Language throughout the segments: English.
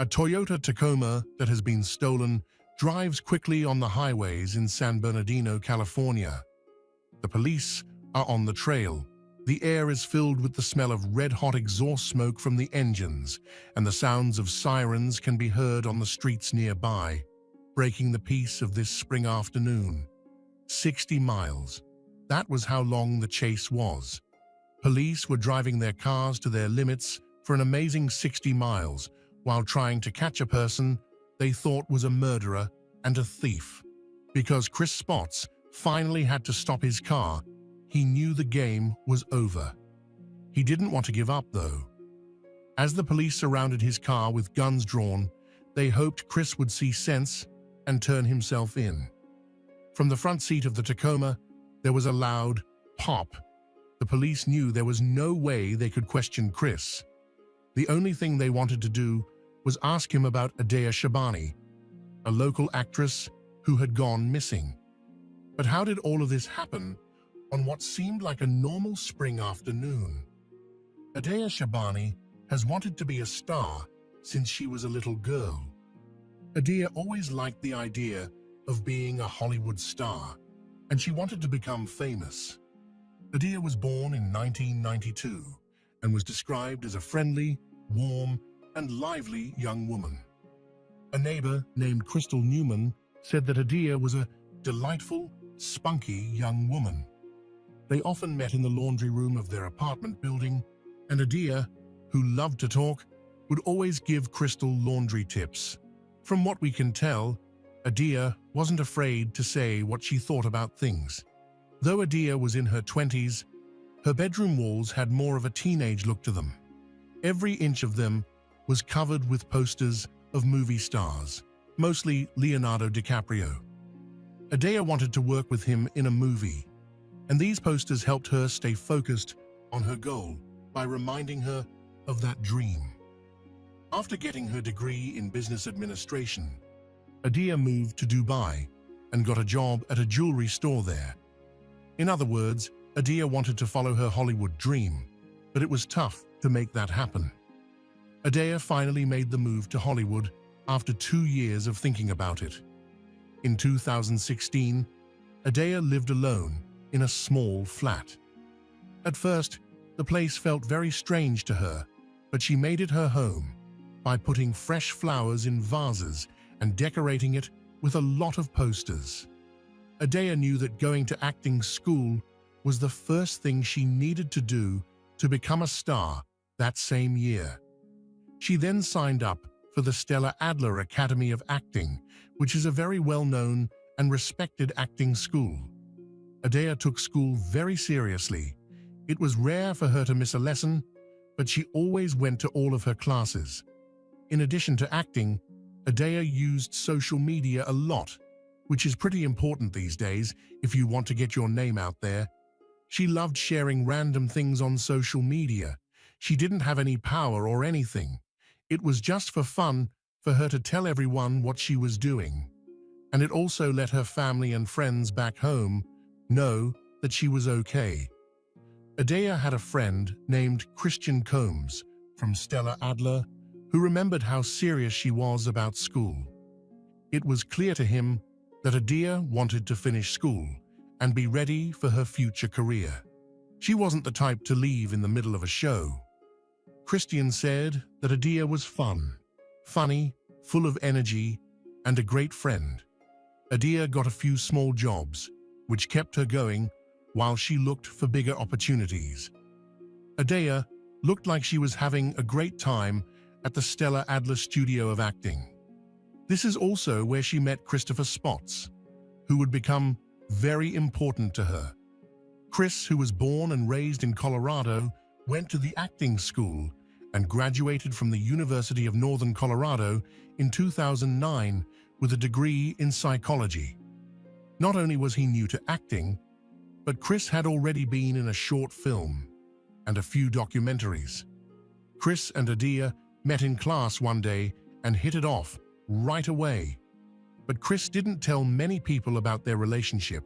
A Toyota Tacoma that has been stolen drives quickly on the highways in San Bernardino, California. The police are on the trail. The air is filled with the smell of red-hot exhaust smoke from the engines, and the sounds of sirens can be heard on the streets nearby, breaking the peace of this spring afternoon. 60 miles. That was how long the chase was. Police were driving their cars to their limits for an amazing 60 miles while trying to catch a person they thought was a murderer and a thief. Because Chris Spots finally had to stop his car, he knew the game was over. He didn't want to give up, though. As the police surrounded his car with guns drawn, they hoped Chris would see sense and turn himself in. From the front seat of the Tacoma, there was a loud pop. The police knew there was no way they could question Chris. The only thing they wanted to do was ask him about Adea Shabani, a local actress who had gone missing. But how did all of this happen on what seemed like a normal spring afternoon? Adea Shabani has wanted to be a star since she was a little girl. Adea always liked the idea of being a Hollywood star, and she wanted to become famous. Adea was born in 1992 and was described as a friendly, warm, and lively young woman. A neighbor named Crystal Newman said that Adea was a delightful, spunky young woman. They often met in the laundry room of their apartment building, and Adea, who loved to talk, would always give Crystal laundry tips. From what we can tell, Adea wasn't afraid to say what she thought about things. Though Adea was in her 20s, her bedroom walls had more of a teenage look to them. Every inch of them was covered with posters of movie stars, mostly Leonardo DiCaprio. Adea wanted to work with him in a movie, and these posters helped her stay focused on her goal by reminding her of that dream. After getting her degree in business administration, Adea moved to Dubai and got a job at a jewelry store there. In other words, Adea wanted to follow her Hollywood dream, but it was tough to make that happen. Adea finally made the move to Hollywood after 2 years of thinking about it. In 2016, Adea lived alone in a small flat. At first, the place felt very strange to her, but she made it her home by putting fresh flowers in vases and decorating it with a lot of posters. Adea knew that going to acting school was the first thing she needed to do to become a star that same year. She then signed up for the Stella Adler Academy of Acting, which is a very well-known and respected acting school. Adea took school very seriously. It was rare for her to miss a lesson, but she always went to all of her classes. In addition to acting, Adea used social media a lot, which is pretty important these days if you want to get your name out there. She loved sharing random things on social media. She didn't have any power or anything. It was just for fun for her to tell everyone what she was doing. And it also let her family and friends back home know that she was okay. Adea had a friend named Christian Combs from Stella Adler who remembered how serious she was about school. It was clear to him that Adea wanted to finish school and be ready for her future career. She wasn't the type to leave in the middle of a show. Christian said that Adea was fun, funny, full of energy, and a great friend. Adea got a few small jobs, which kept her going while she looked for bigger opportunities. Adea looked like she was having a great time at the Stella Adler Studio of Acting. This is also where she met Christopher Spots, who would become very important to her. Chris, who was born and raised in Colorado, went to the acting school and graduated from the University of Northern Colorado in 2009 with a degree in psychology. Not only was he new to acting, but Chris had already been in a short film and a few documentaries. Chris and Adea met in class one day and hit it off right away. But Chris didn't tell many people about their relationship.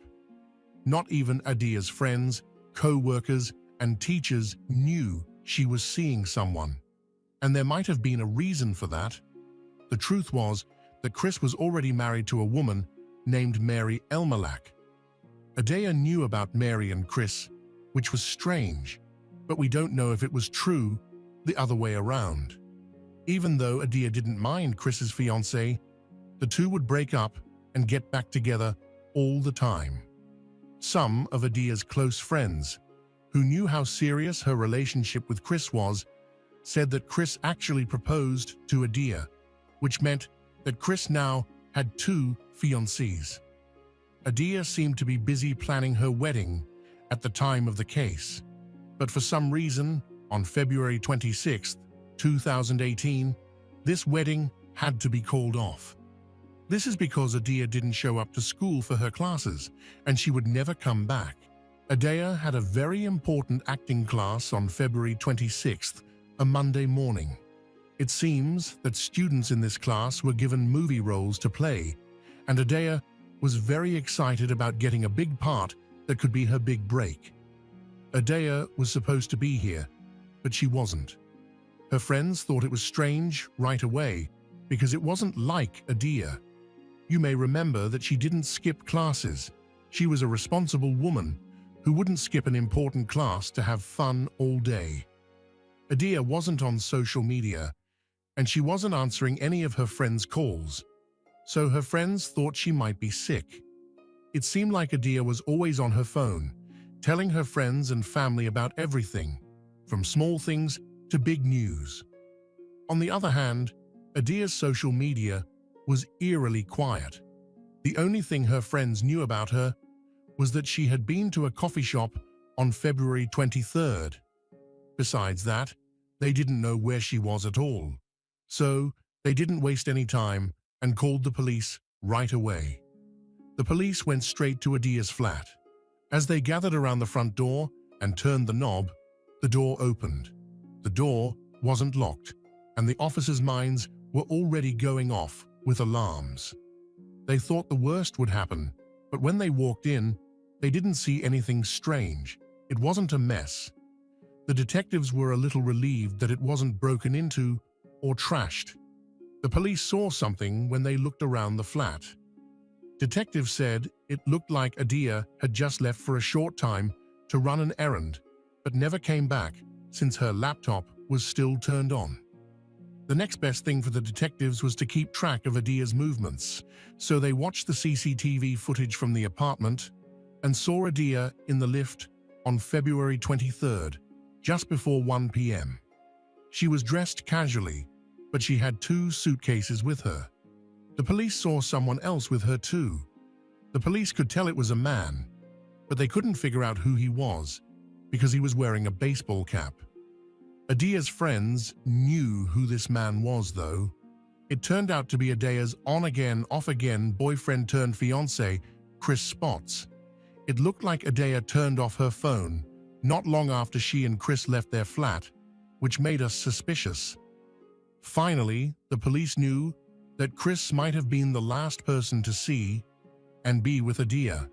Not even Adea's friends, co-workers, and teachers knew she was seeing someone. And there might have been a reason for that. The truth was that Chris was already married to a woman named Mary Elmalak. Adea knew about Mary and Chris, which was strange, but we don't know if it was true the other way around. Even though Adea didn't mind Chris's fiancé, the two would break up and get back together all the time. Some of Adea's close friends, who knew how serious her relationship with Chris was, said that Chris actually proposed to Adea, which meant that Chris now had two fiancés. Adea seemed to be busy planning her wedding at the time of the case, but for some reason, on February 26, 2018, this wedding had to be called off. This is because Adea didn't show up to school for her classes, and she would never come back. Adea had a very important acting class on February 26th, a Monday morning. It seems that students in this class were given movie roles to play, and Adea was very excited about getting a big part that could be her big break. Adea was supposed to be here, but she wasn't. Her friends thought it was strange right away because it wasn't like Adea. You may remember that she didn't skip classes. She was a responsible woman who wouldn't skip an important class to have fun all day. Adea wasn't on social media, and she wasn't answering any of her friends' calls, so her friends thought she might be sick. It seemed like Adea was always on her phone, telling her friends and family about everything, from small things to big news. On the other hand, Adea's social media was eerily quiet. The only thing her friends knew about her was that she had been to a coffee shop on February 23rd. Besides that, they didn't know where she was at all. So they didn't waste any time and called the police right away. The police went straight to Adea's flat. As they gathered around the front door and turned the knob, the door opened. The door wasn't locked, and the officers' minds were already going off with alarms. They thought the worst would happen, but when they walked in, they didn't see anything strange. It wasn't a mess. The detectives were a little relieved that it wasn't broken into or trashed. The police saw something when they looked around the flat. Detectives said it looked like Adea had just left for a short time to run an errand, but never came back since her laptop was still turned on. The next best thing for the detectives was to keep track of Adea's movements, so they watched the CCTV footage from the apartment and saw Adea in the lift on February 23rd, just before 1 p.m. She was dressed casually, but she had two suitcases with her. The police saw someone else with her too. The police could tell it was a man, but they couldn't figure out who he was because he was wearing a baseball cap. Adea's friends knew who this man was, though. It turned out to be Adea's on-again, off-again boyfriend-turned-fiancé, Chris Spots. It looked like Adea turned off her phone not long after she and Chris left their flat, which made us suspicious. Finally, the police knew that Chris might have been the last person to see and be with Adea.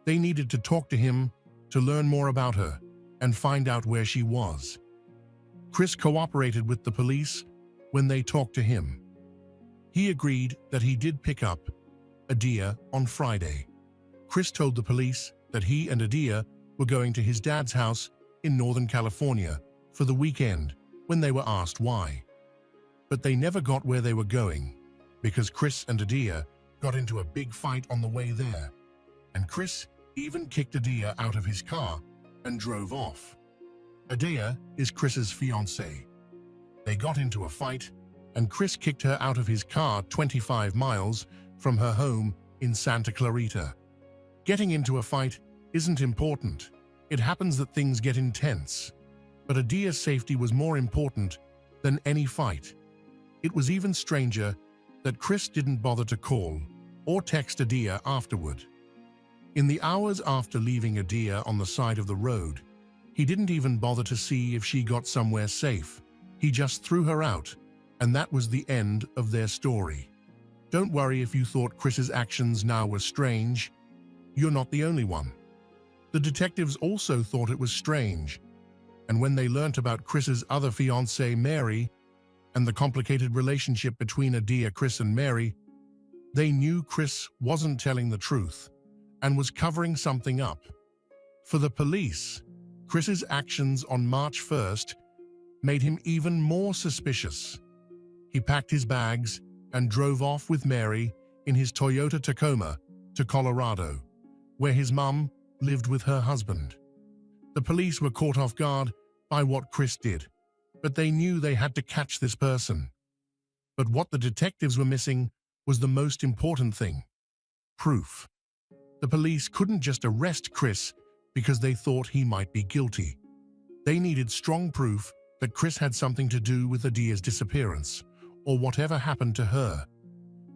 They needed to talk to him to learn more about her and find out where she was. Chris cooperated with the police when they talked to him. He agreed that he did pick up Adea on Friday. Chris told the police that he and Adea were going to his dad's house in Northern California for the weekend when they were asked why. But they never got where they were going because Chris and Adea got into a big fight on the way there, and Chris even kicked Adea out of his car and drove off. Adea is Chris's fiancée. They got into a fight, and Chris kicked her out of his car 25 miles from her home in Santa Clarita. Getting into a fight isn't important. It happens that things get intense. But Adea's safety was more important than any fight. It was even stranger that Chris didn't bother to call or text Adea afterward. In the hours after leaving Adea on the side of the road, he didn't even bother to see if she got somewhere safe. He just threw her out, and that was the end of their story. Don't worry if you thought Chris's actions now were strange. You're not the only one. The detectives also thought it was strange, and when they learnt about Chris's other fiancée, Mary, and the complicated relationship between Adia, Chris, and Mary, they knew Chris wasn't telling the truth and was covering something up. For the police, Chris's actions on March 1st made him even more suspicious. He packed his bags and drove off with Mary in his Toyota Tacoma to Colorado, where his mum lived with her husband. The police were caught off guard by what Chris did, but they knew they had to catch this person. But what the detectives were missing was the most important thing: proof. The police couldn't just arrest Chris because they thought he might be guilty. They needed strong proof that Chris had something to do with Adia's disappearance, or whatever happened to her.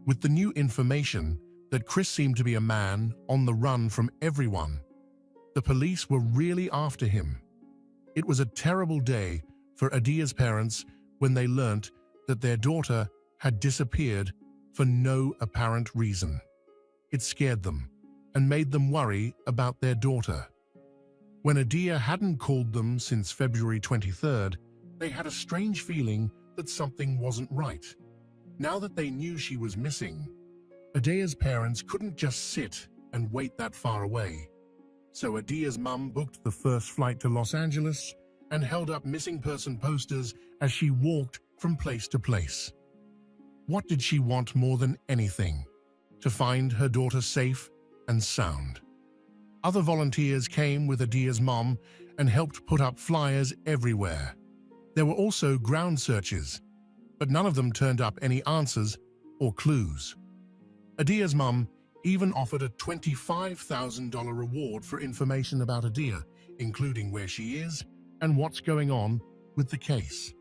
With the new information that Chris seemed to be a man on the run from everyone, the police were really after him. It was a terrible day for Adia's parents when they learnt that their daughter had disappeared for no apparent reason. It scared them and made them worry about their daughter. When Adia hadn't called them since February 23rd, they had a strange feeling that something wasn't right. Now that they knew she was missing, Adia's parents couldn't just sit and wait that far away. So Adia's mum booked the first flight to Los Angeles and held up missing person posters as she walked from place to place. What did she want more than anything? To find her daughter safe and sound. Other volunteers came with Adia's mom and helped put up flyers everywhere. There were also ground searches, but none of them turned up any answers or clues. Adia's mom even offered a $25,000 reward for information about Adia, including where she is and what's going on with the case.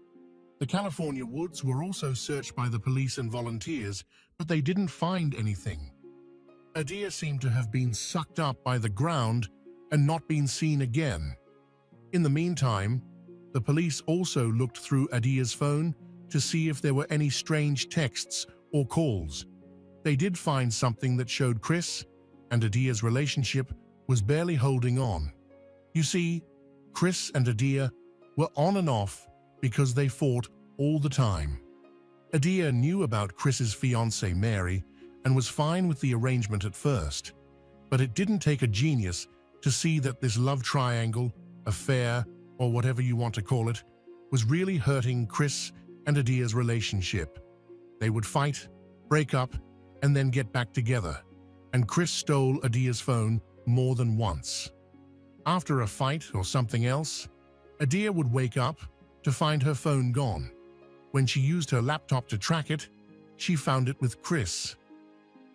The California woods were also searched by the police and volunteers, but they didn't find anything. Adia seemed to have been sucked up by the ground and not been seen again. In the meantime, the police also looked through Adia's phone to see if there were any strange texts or calls. They did find something that showed Chris and Adia's relationship was barely holding on. You see, Chris and Adia were on and off because they fought all the time. Adia knew about Chris's fiancée Mary and was fine with the arrangement at first, but it didn't take a genius to see that this love triangle, affair, or whatever you want to call it, was really hurting Chris and Adia's relationship. They would fight, break up, and then get back together, and Chris stole Adia's phone more than once. After a fight or something else, Adia would wake up to find her phone gone. When she used her laptop to track it, she found it with Chris.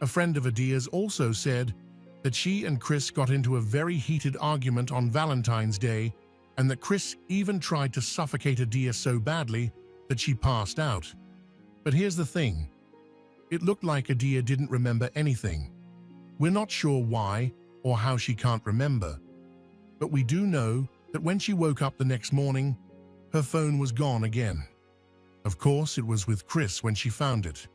A friend of Adia's also said that she and Chris got into a very heated argument on Valentine's Day, and that Chris even tried to suffocate Adia so badly that she passed out. But here's the thing. It looked like Adia didn't remember anything. We're not sure why or how she can't remember, but we do know that when she woke up the next morning, her phone was gone again. Of course, it was with Chris when she found it.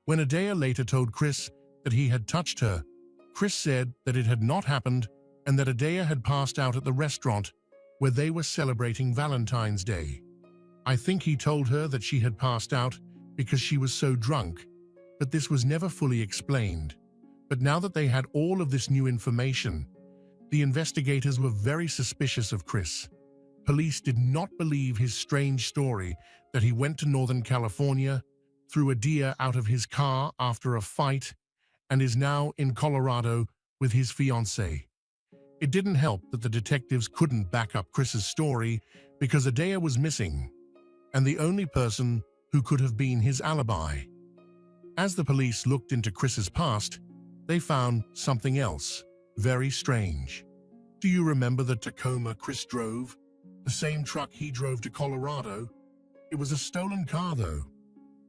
When Adia later told Chris that he had touched her, Chris said that it had not happened and that Adia had passed out at the restaurant where they were celebrating Valentine's Day. I think he told her that she had passed out because she was so drunk, but this was never fully explained. But now that they had all of this new information, the investigators were very suspicious of Chris. Police did not believe his strange story that he went to Northern California, threw Adia out of his car after a fight, and is now in Colorado with his fiancée. It didn't help that the detectives couldn't back up Chris's story because Adia was missing, and the only person who could have been his alibi. As the police looked into Chris's past, they found something else very strange. Do you remember the Tacoma Chris drove? The same truck he drove to Colorado? It was a stolen car, though.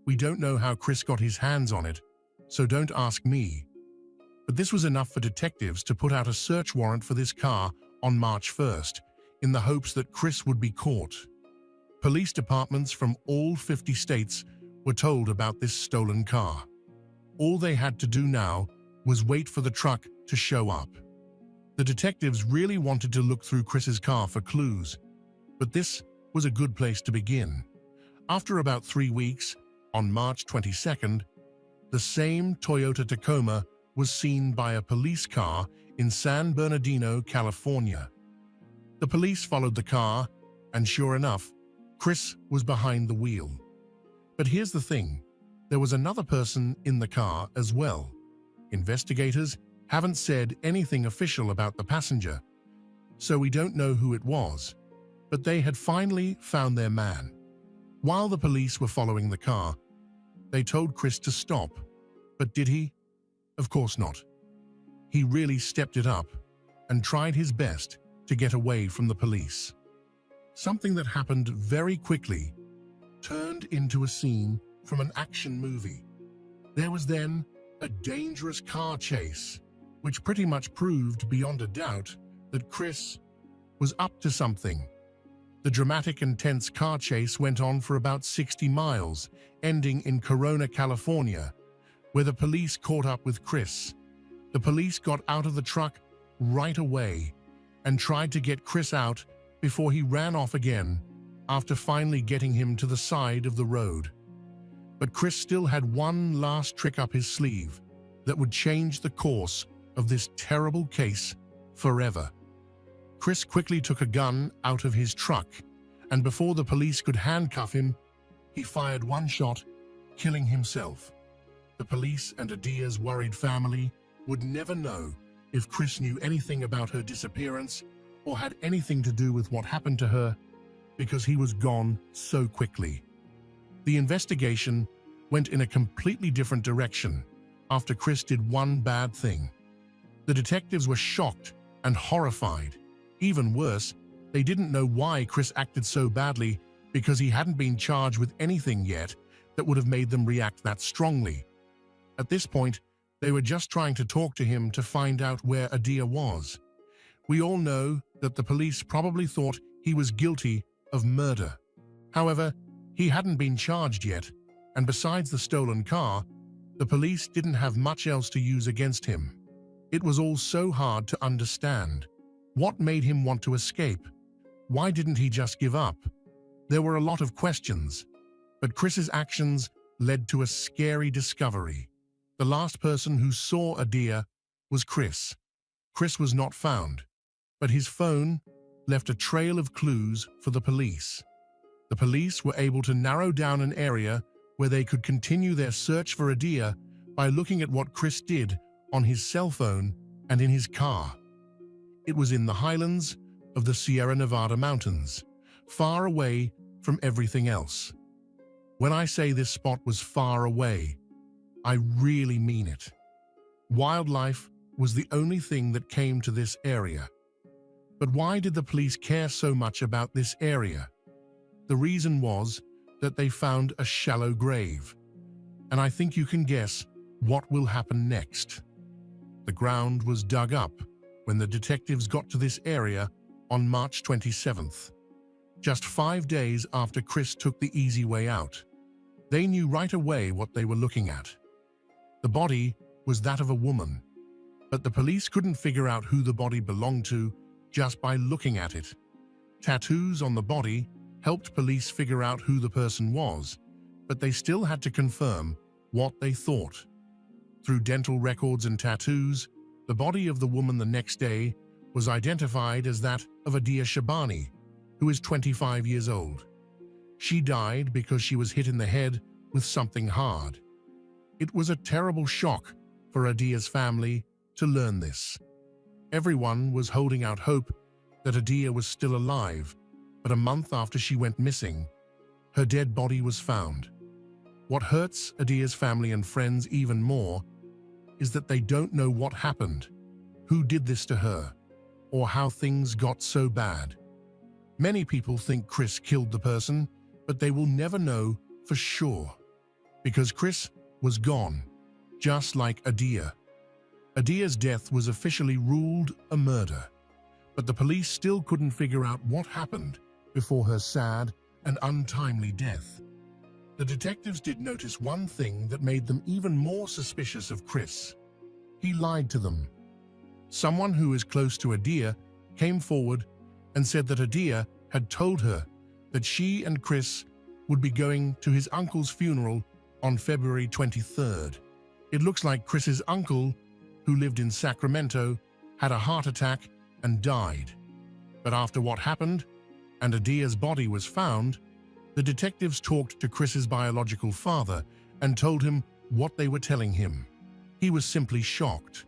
We don't know how Chris got his hands on it, so don't ask me. But this was enough for detectives to put out a search warrant for this car on March 1st, in the hopes that Chris would be caught. Police departments from all 50 states were told about this stolen car. All they had to do now was wait for the truck to show up. The detectives really wanted to look through Chris's car for clues, but this was a good place to begin. After about 3 weeks, on March 22nd, the same Toyota Tacoma was seen by a police car in San Bernardino, California. The police followed the car, and sure enough, Chris was behind the wheel. But here's the thing, there was another person in the car as well. Investigators haven't said anything official about the passenger, so we don't know who it was, but they had finally found their man. While the police were following the car, they told Chris to stop, but did he? Of course not. He really stepped it up and tried his best to get away from the police. Something that happened very quickly turned into a scene from an action movie. There was then a dangerous car chase, which pretty much proved beyond a doubt that Chris was up to something. The dramatic and tense car chase went on for about 60 miles, ending in Corona, California, where the police caught up with Chris. The police got out of the truck right away and tried to get Chris out before he ran off again, after finally getting him to the side of the road. But Chris still had one last trick up his sleeve that would change the course of this terrible case forever. Chris quickly took a gun out of his truck, and before the police could handcuff him, he fired one shot, killing himself. The police and Adia's worried family would never know if Chris knew anything about her disappearance or had anything to do with what happened to her, because he was gone so quickly. The investigation went in a completely different direction after Chris did one bad thing. The detectives were shocked and horrified. Even worse, they didn't know why Chris acted so badly, because he hadn't been charged with anything yet that would have made them react that strongly. At this point, they were just trying to talk to him to find out where Adia was. We all know that the police probably thought he was guilty of murder. However, he hadn't been charged yet, and besides the stolen car, the police didn't have much else to use against him. It was all so hard to understand. What made him want to escape? Why didn't he just give up? There were a lot of questions, but Chris's actions led to a scary discovery. The last person who saw Adia was Chris. Chris was not found, but his phone left a trail of clues for the police. The police were able to narrow down an area where they could continue their search for Adia by looking at what Chris did on his cell phone and in his car. It was in the highlands of the Sierra Nevada mountains, far away from everything else. When I say this spot was far away, I really mean it. Wildlife was the only thing that came to this area. But why did the police care so much about this area? The reason was that they found a shallow grave. And I think you can guess what will happen next. The ground was dug up when the detectives got to this area on March 27th, just 5 days after Chris took the easy way out. They knew right away what they were looking at. The body was that of a woman, but the police couldn't figure out who the body belonged to just by looking at it. Tattoos on the body helped police figure out who the person was, but they still had to confirm what they thought. Through dental records and tattoos, the body of the woman the next day was identified as that of Adia Shabani, who is 25 years old. She died because she was hit in the head with something hard. It was a terrible shock for Adia's family to learn this. Everyone was holding out hope that Adia was still alive, but a month after she went missing, her dead body was found. What hurts Adia's family and friends even more is that they don't know what happened, who did this to her, or how things got so bad. Many people think Chris killed the person, but they will never know for sure, because Chris was gone, just like Adia. Adia's death was officially ruled a murder, but the police still couldn't figure out what happened before her sad and untimely death. The detectives did notice one thing that made them even more suspicious of Chris. He lied to them. Someone who is close to Adia came forward and said that Adia had told her that she and Chris would be going to his uncle's funeral on February 23rd. It looks like Chris's uncle, who lived in Sacramento, had a heart attack and died. But after what happened, and Adia's body was found, the detectives talked to Chris's biological father and told him what they were telling him. He was simply shocked.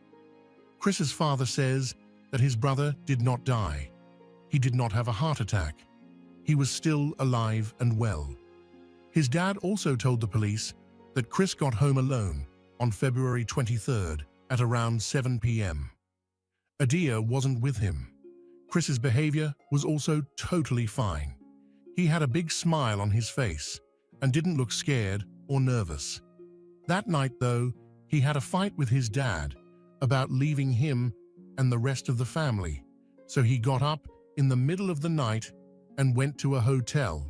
Chris's father says that his brother did not die. He did not have a heart attack. He was still alive and well. His dad also told the police that Chris got home alone on February 23rd at around 7 p.m. Adia wasn't with him. Chris's behavior was also totally fine. He had a big smile on his face and didn't look scared or nervous. That night, though, he had a fight with his dad about leaving him and the rest of the family, so he got up in the middle of the night and went to a hotel.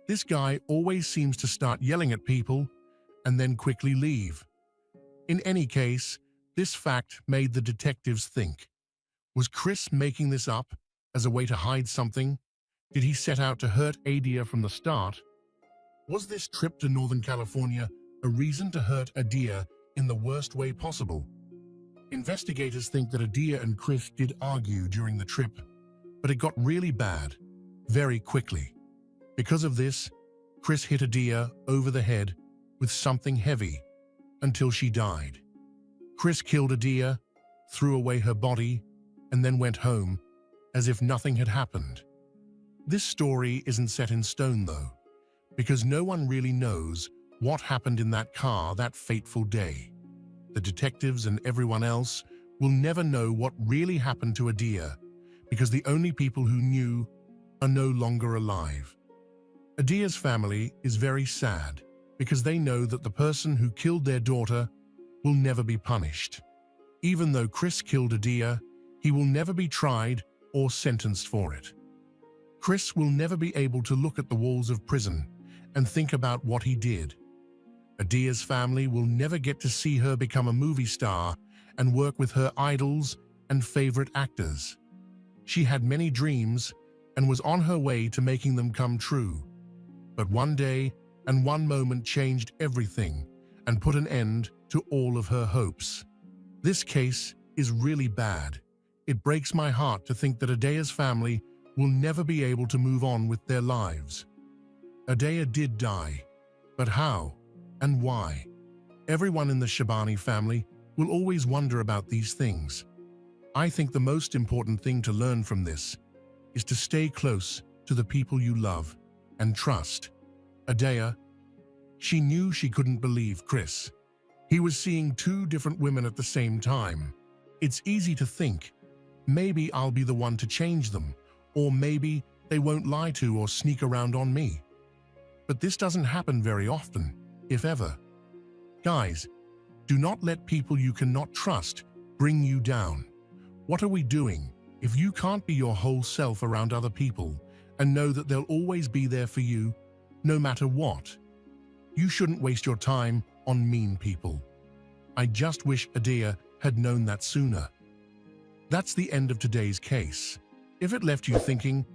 This guy always seems to start yelling at people and then quickly leave. In any case, this fact made the detectives think. Was Chris making this up as a way to hide something? Did he set out to hurt Adia from the start? Was this trip to Northern California a reason to hurt Adia in the worst way possible? Investigators think that Adia and Chris did argue during the trip, but it got really bad very quickly. Because of this, Chris hit Adia over the head with something heavy until she died. Chris killed Adia, threw away her body, and then went home as if nothing had happened. This story isn't set in stone, though, because no one really knows what happened in that car that fateful day. The detectives and everyone else will never know what really happened to Adia because the only people who knew are no longer alive. Adia's family is very sad because they know that the person who killed their daughter will never be punished. Even though Chris killed Adia, he will never be tried or sentenced for it. Chris will never be able to look at the walls of prison and think about what he did. Adia's family will never get to see her become a movie star and work with her idols and favorite actors. She had many dreams and was on her way to making them come true. But one day and one moment changed everything and put an end to all of her hopes. This case is really bad. It breaks my heart to think that Adia's family will never be able to move on with their lives. Adia did die, but how and why? Everyone in the Shabani family will always wonder about these things. I think the most important thing to learn from this is to stay close to the people you love and trust. Adia, she knew she couldn't believe Chris. He was seeing two different women at the same time. It's easy to think, maybe I'll be the one to change them, or maybe they won't lie to or sneak around on me. But this doesn't happen very often, if ever. Guys, do not let people you cannot trust bring you down. What are we doing if you can't be your whole self around other people and know that they'll always be there for you, no matter what? You shouldn't waste your time on mean people. I just wish Adia had known that sooner. That's the end of today's case. If it left you thinking,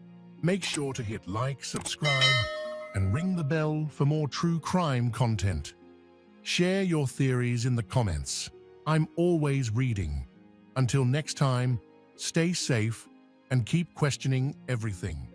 make sure to hit like, subscribe, and ring the bell for more true crime content. Share your theories in the comments. I'm always reading. Until next time, stay safe and keep questioning everything.